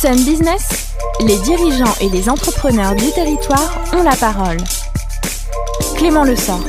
Sun Business, les dirigeants et les entrepreneurs du territoire ont la parole. Clément Lessort.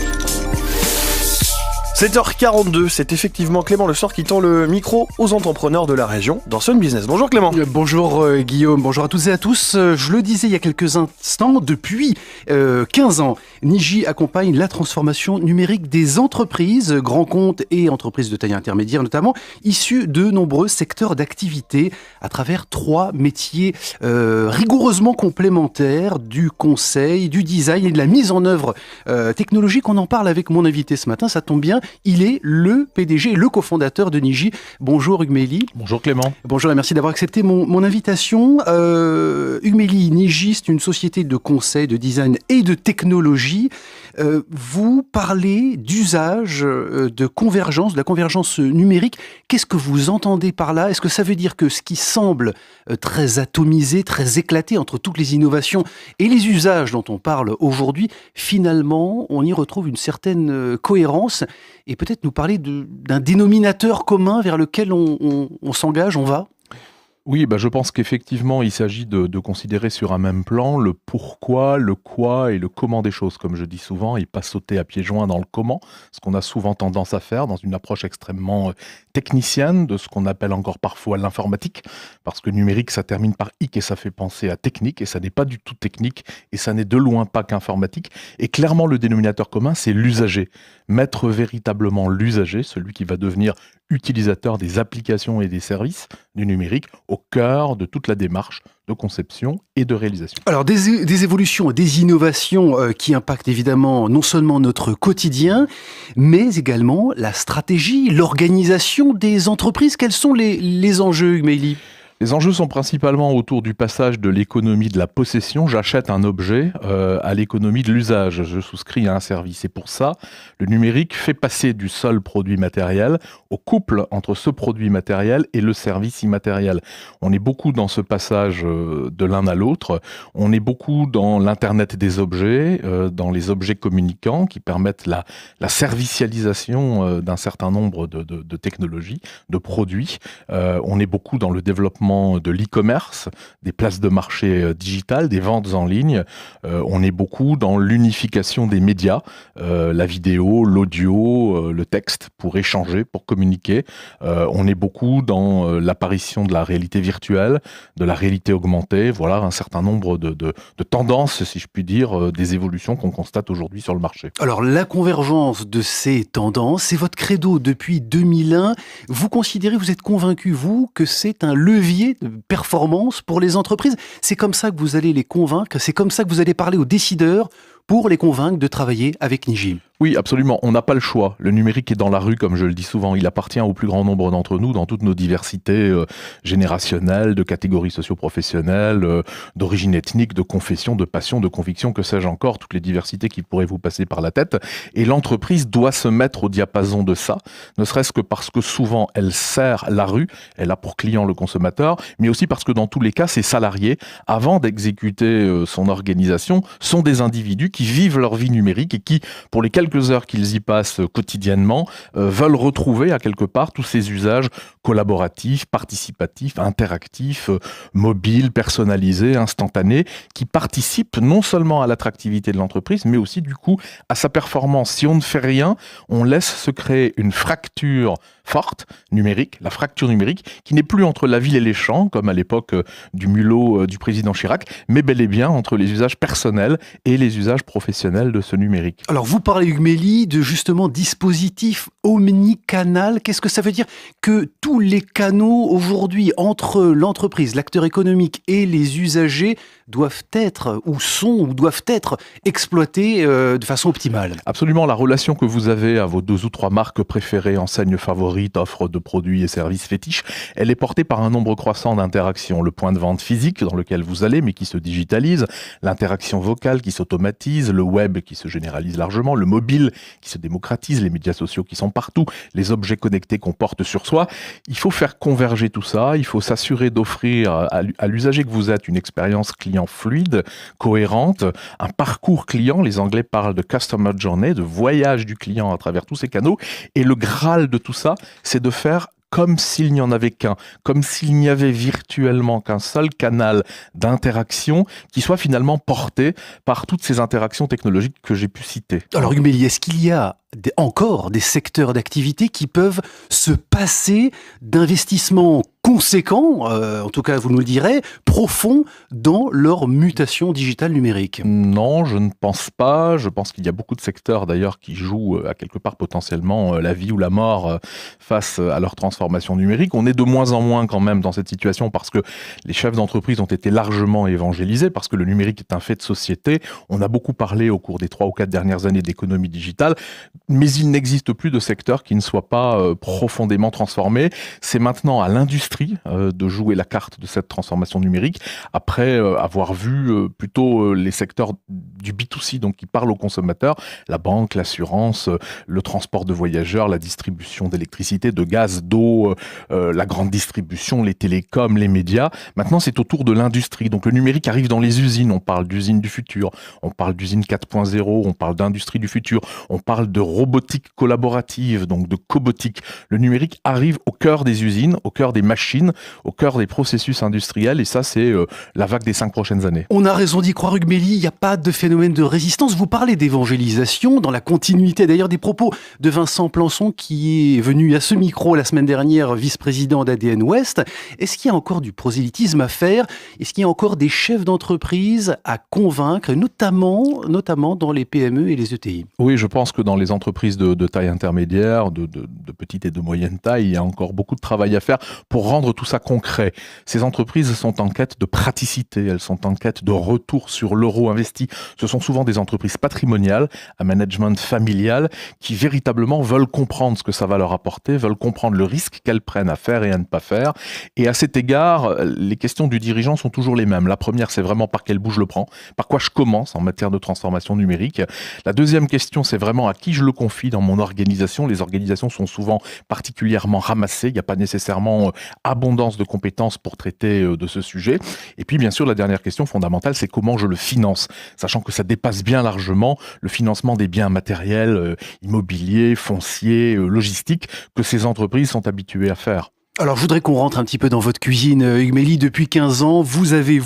7h42, c'est effectivement Clément Lessort qui tend le micro aux entrepreneurs de la région dans Sun Business. Bonjour Clément. Bonjour Guillaume, bonjour à toutes et à tous. Je le disais il y a quelques instants, depuis 15 ans, Niji accompagne la transformation numérique des entreprises, grands comptes et entreprises de taille intermédiaire notamment, issus de nombreux secteurs d'activité à travers 3 métiers rigoureusement complémentaires, du conseil, du design et de la mise en œuvre technologique. On en parle avec mon invité ce matin, ça tombe bien. Il est le PDG et le cofondateur de Niji. Bonjour Hugues Méli. Bonjour Clément. Bonjour et merci d'avoir accepté mon invitation. Hugues Méli, Niji, c'est une société de conseil, de design et de technologie. Vous parlez d'usage, de convergence, de la convergence numérique. Qu'est-ce que vous entendez par là ? Est-ce que ça veut dire que ce qui semble très atomisé, très éclaté entre toutes les innovations et les usages dont on parle aujourd'hui, finalement, on y retrouve une certaine cohérence et peut-être nous parler d'un dénominateur commun vers lequel on s'engage, on va ? Oui, je pense qu'effectivement, il s'agit de considérer sur un même plan le pourquoi, le quoi et le comment des choses, comme je dis souvent, et pas sauter à pieds joints dans le comment, ce qu'on a souvent tendance à faire dans une approche extrêmement technicienne de ce qu'on appelle encore parfois l'informatique, parce que numérique, ça termine par hic et ça fait penser à technique, et ça n'est pas du tout technique, et ça n'est de loin pas qu'informatique. Et clairement, le dénominateur commun, c'est l'usager. Mettre véritablement l'usager, celui qui va devenir utilisateur des applications et des services du numérique, au cœur de toute la démarche de conception et de réalisation. Alors des évolutions, des innovations qui impactent évidemment non seulement notre quotidien, mais également la stratégie, l'organisation des entreprises. Quels sont les enjeux, Hugues Méli ? Les enjeux sont principalement autour du passage de l'économie de la possession. J'achète un objet à l'économie de l'usage. Je souscris à un service. Et pour ça, le numérique fait passer du seul produit matériel au couple entre ce produit matériel et le service immatériel. On est beaucoup dans ce passage de l'un à l'autre. On est beaucoup dans l'Internet des objets, dans les objets communicants qui permettent la servicialisation d'un certain nombre de technologies, de produits. On est beaucoup dans le développement de l'e-commerce, des places de marché digitales, des ventes en ligne. On est beaucoup dans l'unification des médias, la vidéo, l'audio, le texte pour échanger, pour communiquer. On est beaucoup dans l'apparition de la réalité virtuelle, de la réalité augmentée. Voilà un certain nombre de tendances, si je puis dire, des évolutions qu'on constate aujourd'hui sur le marché. Alors la convergence de ces tendances, c'est votre credo depuis 2001. Vous considérez, vous êtes convaincu, vous, que c'est un levier de performance pour les entreprises. C'est comme ça que vous allez les convaincre, c'est comme ça que vous allez parler aux décideurs pour les convaincre de travailler avec Niji. Oui, absolument. On n'a pas le choix. Le numérique est dans la rue, comme je le dis souvent. Il appartient au plus grand nombre d'entre nous, dans toutes nos diversités générationnelles, de catégories socio-professionnelles, d'origine ethnique, de confession, de passion, de conviction, que sais-je encore, toutes les diversités qui pourraient vous passer par la tête. Et l'entreprise doit se mettre au diapason de ça, ne serait-ce que parce que souvent elle sert la rue, elle a pour client le consommateur, mais aussi parce que dans tous les cas, ses salariés, avant d'exécuter son organisation, sont des individus qui vivent leur vie numérique et qui, pour les quelques heures qu'ils y passent quotidiennement, veulent retrouver à quelque part tous ces usages collaboratifs, participatifs, interactifs, mobiles, personnalisés, instantanés, qui participent non seulement à l'attractivité de l'entreprise, mais aussi du coup à sa performance. Si on ne fait rien, on laisse se créer une fracture forte, numérique, la fracture numérique, qui n'est plus entre la ville et les champs, comme à l'époque du mulot du président Chirac, mais bel et bien entre les usages personnels et les usages professionnels de ce numérique. Alors vous parlez, Hugues Méli, de justement dispositif omnicanal. Qu'est-ce que ça veut dire que tous les canaux aujourd'hui entre l'entreprise, l'acteur économique et les usagers doivent être ou doivent être exploités de façon optimale? Absolument, la relation que vous avez à vos 2 ou 3 marques préférées, enseignes favorites, offres de produits et services fétiches, elle est portée par un nombre croissant d'interactions. Le point de vente physique dans lequel vous allez mais qui se digitalise, l'interaction vocale qui s'automatise, le web qui se généralise largement, le mobile qui se démocratise, les médias sociaux qui sont partout, les objets connectés qu'on porte sur soi. Il faut faire converger tout ça, il faut s'assurer d'offrir à l'usager que vous êtes une expérience client fluide, cohérente, un parcours client, les Anglais parlent de customer journey, de voyage du client à travers tous ces canaux, et le Graal de tout ça, c'est de faire comme s'il n'y en avait qu'un, comme s'il n'y avait virtuellement qu'un seul canal d'interaction qui soit finalement porté par toutes ces interactions technologiques que j'ai pu citer. Alors Hugues Méli, est-ce qu'il y a encore des secteurs d'activité qui peuvent se passer d'investissements conséquents, en tout cas vous nous le direz, profonds dans leur mutation digitale numérique? Non, je ne pense pas. Je pense qu'il y a beaucoup de secteurs d'ailleurs qui jouent à quelque part potentiellement la vie ou la mort face à leur transformation numérique. On est de moins en moins quand même dans cette situation parce que les chefs d'entreprise ont été largement évangélisés, parce que le numérique est un fait de société. On a beaucoup parlé au cours des 3 ou 4 dernières années d'économie digitale, mais il n'existe plus de secteur qui ne soit pas profondément transformé. C'est maintenant à l'industrie de jouer la carte de cette transformation numérique, après avoir vu plutôt les secteurs du B2C, donc qui parlent aux consommateurs, la banque, l'assurance, le transport de voyageurs, la distribution d'électricité, de gaz, d'eau, la grande distribution, les télécoms, les médias. Maintenant, c'est au tour de l'industrie. Donc le numérique arrive dans les usines. On parle d'usines du futur, on parle d'usines 4.0, on parle d'industrie du futur, on parle de robotique collaborative, donc de cobotique. Le numérique arrive au cœur des usines, au cœur des machines, au cœur des processus industriels, et ça, c'est la vague des 5 prochaines années. On a raison d'y croire, Hugues Méli, il n'y a pas de phénomène de résistance. Vous parlez d'évangélisation, dans la continuité d'ailleurs des propos de Vincent Plançon, qui est venu à ce micro la semaine dernière, vice-président d'ADN Ouest. Est-ce qu'il y a encore du prosélytisme à faire? Est-ce qu'il y a encore des chefs d'entreprise à convaincre, notamment dans les PME et les ETI? Oui, je pense que dans les entreprises de taille intermédiaire, de petite et de moyenne taille, il y a encore beaucoup de travail à faire pour rendre tout ça concret. Ces entreprises sont en quête de praticité, elles sont en quête de retour sur l'euro investi. Ce sont souvent des entreprises patrimoniales, à management familial, qui véritablement veulent comprendre ce que ça va leur apporter, veulent comprendre le risque qu'elles prennent à faire et à ne pas faire. Et à cet égard, les questions du dirigeant sont toujours les mêmes. La première, c'est vraiment par quelle bout je le prends, par quoi je commence en matière de transformation numérique. La deuxième question, c'est vraiment à qui je le confie dans mon organisation. Les organisations sont souvent particulièrement ramassées, il n'y a pas nécessairement abondance de compétences pour traiter de ce sujet. Et puis bien sûr, la dernière question fondamentale, c'est comment je le finance, sachant que ça dépasse bien largement le financement des biens matériels, immobiliers, fonciers, logistiques, que ces entreprises sont habituées à faire. Alors, je voudrais qu'on rentre un petit peu dans votre cuisine, Hugues Méli. Depuis 15 ans, vous avez,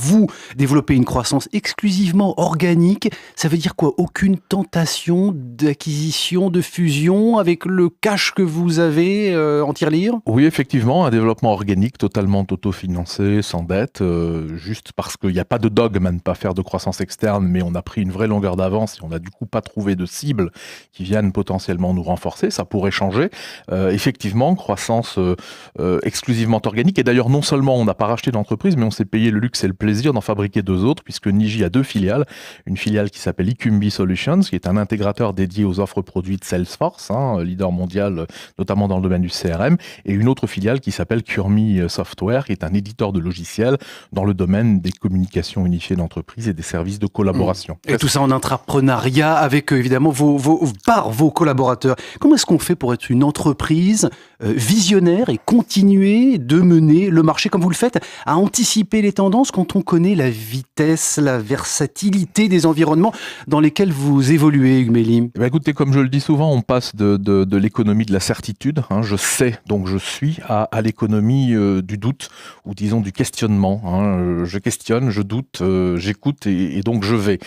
développé une croissance exclusivement organique. Ça veut dire quoi? Aucune tentation d'acquisition, de fusion avec le cash que vous avez en tirelire? Oui, effectivement, un développement organique totalement autofinancé, sans dette, juste parce qu'il n'y a pas de dogme à ne pas faire de croissance externe, mais on a pris une vraie longueur d'avance et on n'a du coup pas trouvé de cibles qui viennent potentiellement nous renforcer. Ça pourrait changer. Effectivement, croissance exclusivement organique. Et d'ailleurs, non seulement on n'a pas racheté d'entreprise, mais on s'est payé le luxe et le plaisir d'en fabriquer 2 autres, puisque Niji a 2 filiales. Une filiale qui s'appelle Icumbi Solutions, qui est un intégrateur dédié aux offres produits de Salesforce, leader mondial, notamment dans le domaine du CRM, et une autre filiale qui s'appelle Kurmi Software, qui est un éditeur de logiciels dans le domaine des communications unifiées d'entreprise et des services de collaboration. Et tout ça en intrapreneuriat avec évidemment vos collaborateurs. Comment est-ce qu'on fait pour être une entreprise visionnaire et continuer de mener le marché comme vous le faites, à anticiper les tendances quand on connaît la vitesse, la versatilité des environnements dans lesquels vous évoluez, Hugues Méli? Écoutez, comme je le dis souvent, on passe de l'économie de la certitude, je sais, donc je suis, à l'économie du doute, ou disons du questionnement. Je questionne, je doute, j'écoute et donc je vais.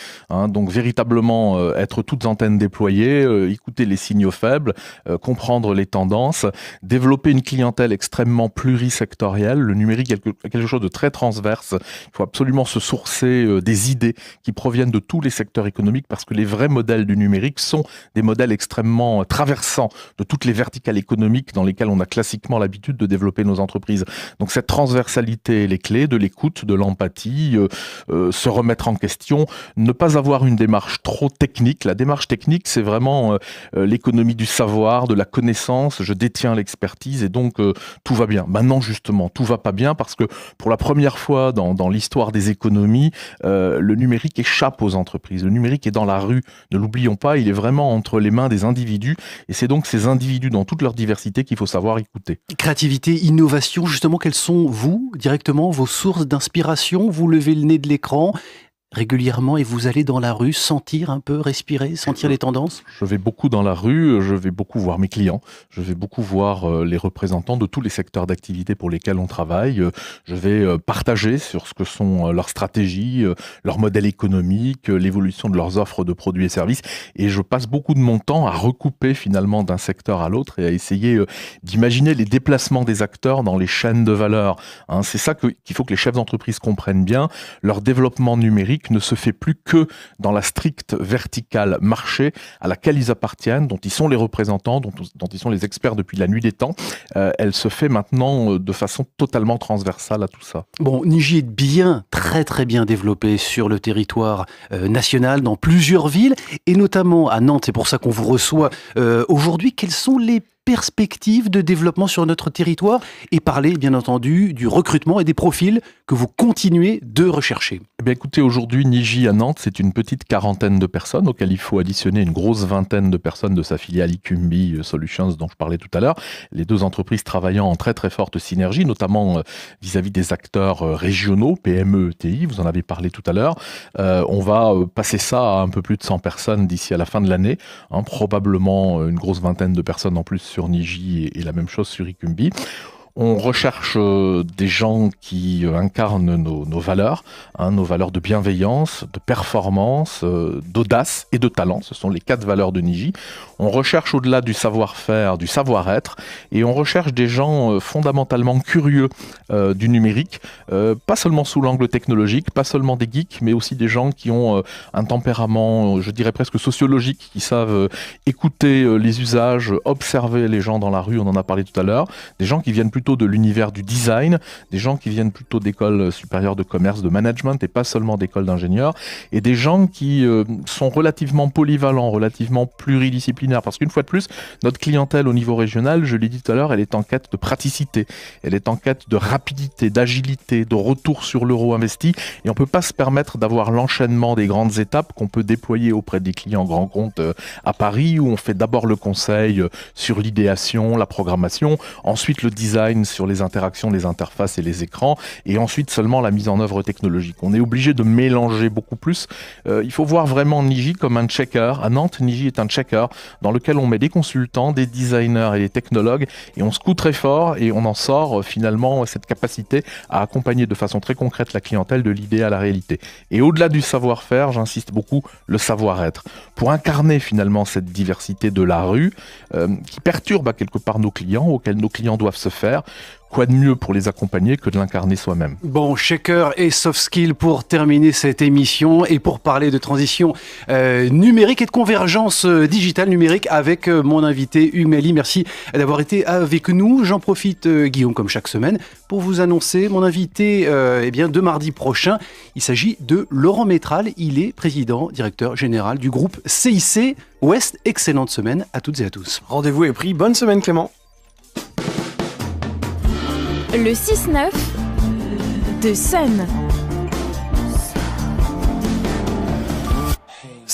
Donc véritablement être toutes antennes déployées, écouter les signaux faibles, comprendre les tendances, développer une clientèle extrêmement plurisectorielle. Le numérique est quelque chose de très transverse. Il faut absolument se sourcer des idées qui proviennent de tous les secteurs économiques, parce que les vrais modèles du numérique sont des modèles extrêmement traversants de toutes les verticales économiques dans lesquelles on a classiquement l'habitude de développer nos entreprises. Donc cette transversalité est les clés, de l'écoute, de l'empathie, se remettre en question, ne pas avoir une démarche trop technique. La démarche technique, c'est vraiment l'économie du savoir, de la connaissance. Je détiens l'expertise et donc tout va bien. Maintenant, justement, tout va pas bien parce que pour la première fois dans l'histoire des économies, le numérique échappe aux entreprises. Le numérique est dans la rue. Ne l'oublions pas, il est vraiment entre les mains des individus et c'est donc ces individus dans toute leur diversité qu'il faut savoir écouter. Créativité, innovation, justement, quelles sont, vous, directement, vos sources d'inspiration? Vous levez le nez de l'écran. régulièrement et vous allez dans la rue sentir un peu, respirer, sentir les tendances? Je vais beaucoup dans la rue, je vais beaucoup voir mes clients, je vais beaucoup voir les représentants de tous les secteurs d'activité pour lesquels on travaille. Je vais partager sur ce que sont leurs stratégies, leur modèle économique, l'évolution de leurs offres de produits et services. Et je passe beaucoup de mon temps à recouper finalement d'un secteur à l'autre et à essayer d'imaginer les déplacements des acteurs dans les chaînes de valeur. C'est ça qu'il faut que les chefs d'entreprise comprennent bien. Leur développement numérique ne se fait plus que dans la stricte verticale marché à laquelle ils appartiennent, dont ils sont les représentants, dont ils sont les experts depuis la nuit des temps. Elle se fait maintenant de façon totalement transversale à tout ça. Bon, Niji est bien, très très bien développé sur le territoire national, dans plusieurs villes, et notamment à Nantes. C'est pour ça qu'on vous reçoit aujourd'hui. Quelles sont les perspectives de développement sur notre territoire et parler bien entendu du recrutement et des profils que vous continuez de rechercher? Eh bien, écoutez, aujourd'hui, Niji à Nantes, c'est une petite quarantaine de personnes auxquelles il faut additionner une grosse vingtaine de personnes de sa filiale Icumbi Solutions dont je parlais tout à l'heure. Les deux entreprises travaillant en très très forte synergie, notamment vis-à-vis des acteurs régionaux, PME, ETI, vous en avez parlé tout à l'heure. On va passer ça à un peu plus de 100 personnes d'ici à la fin de l'année, probablement une grosse vingtaine de personnes en plus sur Niji et la même chose sur Icumbi. On recherche des gens qui incarnent nos valeurs, nos valeurs de bienveillance, de performance, d'audace et de talent. Ce sont les 4 valeurs de Niji. On recherche au-delà du savoir-faire, du savoir-être, et on recherche des gens fondamentalement curieux du numérique, pas seulement sous l'angle technologique, pas seulement des geeks, mais aussi des gens qui ont un tempérament, je dirais presque sociologique, qui savent écouter les usages, observer les gens dans la rue, on en a parlé tout à l'heure, des gens qui viennent plutôt de l'univers du design, des gens qui viennent plutôt d'écoles supérieures de commerce, de management et pas seulement d'écoles d'ingénieurs, et des gens qui sont relativement polyvalents, relativement pluridisciplinaires, parce qu'une fois de plus, notre clientèle au niveau régional, je l'ai dit tout à l'heure, elle est en quête de praticité, elle est en quête de rapidité, d'agilité, de retour sur l'euro investi, et on ne peut pas se permettre d'avoir l'enchaînement des grandes étapes qu'on peut déployer auprès des clients grands comptes à Paris, où on fait d'abord le conseil sur l'idéation, la programmation, ensuite le design sur les interactions, les interfaces et les écrans, et ensuite seulement la mise en œuvre technologique. On est obligé de mélanger beaucoup plus. Il faut voir vraiment Niji comme un checker. À Nantes, Niji est un checker dans lequel on met des consultants, des designers et des technologues, et on secoue très fort et on en sort finalement cette capacité à accompagner de façon très concrète la clientèle de l'idée à la réalité. Et au-delà du savoir-faire, j'insiste beaucoup, le savoir-être. Pour incarner finalement cette diversité de la rue qui perturbe à quelque part nos clients, auxquels nos clients doivent se faire, quoi de mieux pour les accompagner que de l'incarner soi-même? Bon, shaker et soft skill pour terminer cette émission et pour parler de transition numérique et de convergence digitale numérique avec mon invité Hugues Méli. Merci d'avoir été avec nous. J'en profite, Guillaume, comme chaque semaine, pour vous annoncer mon invité de mardi prochain. Il s'agit de Laurent Métral. Il est président, directeur général du groupe CIC Ouest. Excellente semaine à toutes et à tous. Rendez-vous est pris. Bonne semaine, Clément. Le 6-9 de Sun.